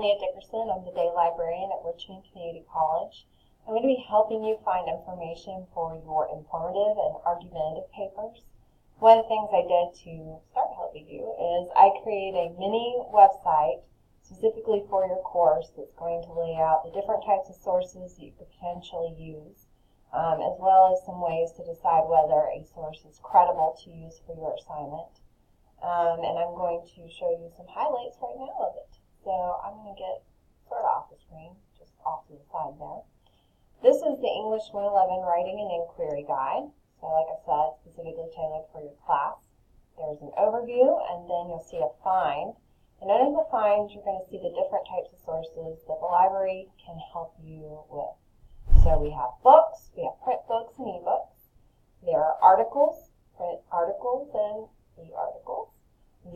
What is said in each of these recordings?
Leah Dickerson. I'm the day librarian at Richmond Community College. I'm going to be helping you find information for your informative and argumentative papers. One of the things I did to start helping you is I created a mini website specifically for your course that's going to lay out the different types of sources that you could potentially use, as well as some ways to decide whether a source is credible to use for your assignment. And I'm going to show you some highlights right now of it. So I'm going to get sort of off the screen, just off to the side there. This is the English 111 Writing and Inquiry Guide. So like I said, specifically tailored for your class. There's an overview, and then you'll see a find. And under the finds, you're going to see the different types of sources that the library can help you with. So we have books, we have print books and ebooks. There are articles, print articles and e-articles,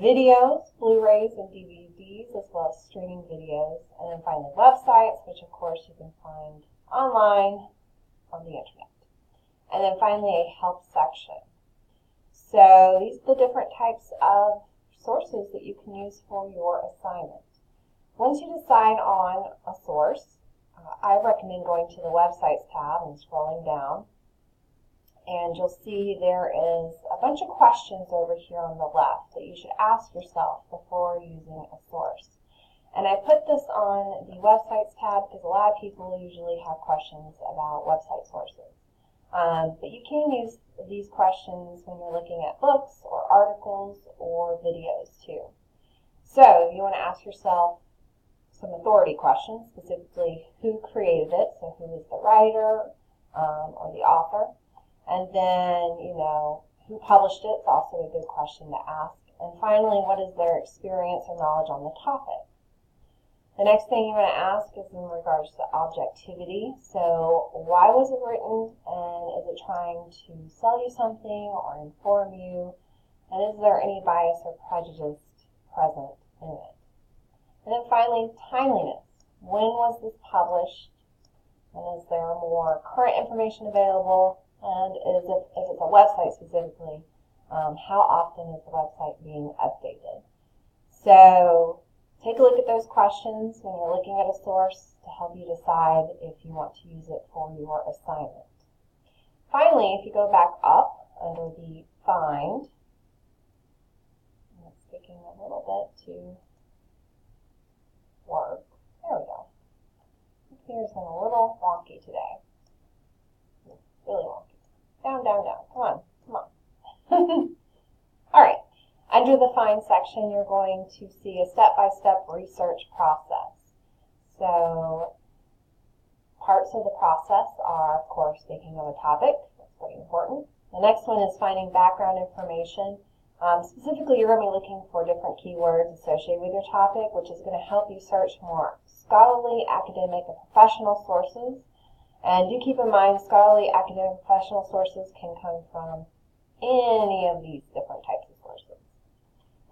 videos, Blu-rays and DVDs, as well as streaming videos, and then finally websites, which of course you can find online on the internet. And then finally a help section. So these are the different types of sources that you can use for your assignment. Once you decide on a source, I recommend going to the Websites tab and scrolling down. And you'll see there is a bunch of questions over here on the left that you should ask yourself before using a source. And I put this on the Websites tab because a lot of people usually have questions about website sources. But you can use these questions when you're looking at books or articles or videos too. So you want to ask yourself some authority questions, specifically who created it, so who is the writer or the author. And then, who published it is also a good question to ask. And finally, what is their experience or knowledge on the topic? The next thing you want to ask is in regards to objectivity. So why was it written, and is it trying to sell you something or inform you? And is there any bias or prejudice present in it? And then finally, timeliness. When was this published? And is there more current information available? And if it's a website specifically, how often is the website being updated? So take a look at those questions when you're looking at a source to help you decide if you want to use it for your assignment. Finally, if you go back up under the Find, and it's taking a little bit to work. There we go. The computer's been a little wonky today. Really wonky. Down, down, down. Come on, come on. All right. Under the Find section, you're going to see a step-by-step research process. So parts of the process are, of course, thinking of a topic. That's pretty important. The next one is finding background information. Specifically, you're going to be looking for different keywords associated with your topic, which is going to help you search more scholarly, academic, and professional sources. And do keep in mind, scholarly, academic, professional sources can come from any of these different types of sources.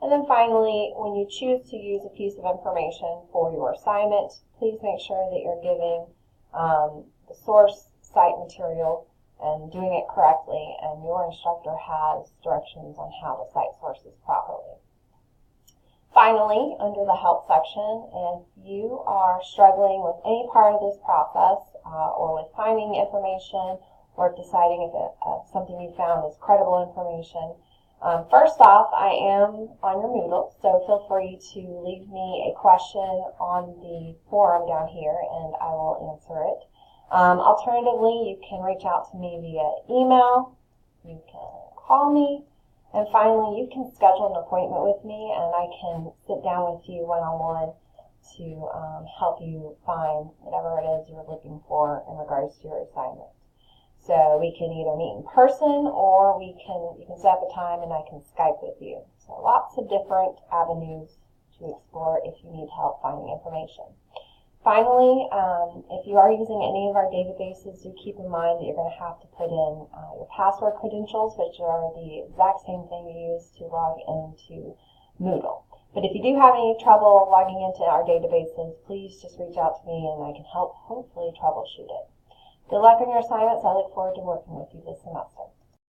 And then finally, when you choose to use a piece of information for your assignment, please make sure that you're giving the source site material and doing it correctly, and your instructor has directions on how to cite sources properly. Finally, under the Help section, if you are struggling with any part of this process or with finding information or deciding if something you found is credible information, first off, I am on your Moodle, so feel free to leave me a question on the forum down here and I will answer it. Alternatively, you can reach out to me via email, you can call me, and finally, you can schedule an appointment with me and I can sit down with you one-on-one to help you find whatever it is you're looking for in regards to your assignment. So we can either meet in person or you can set up a time and I can Skype with you. So lots of different avenues to explore if you need help finding information. Finally, if you are using any of our databases, do keep in mind that you're going to have to put in your password credentials, which are the exact same thing you use to log into Moodle. But if you do have any trouble logging into our databases, please just reach out to me and I can help hopefully troubleshoot it. Good luck on your assignments. I look forward to working with you this semester.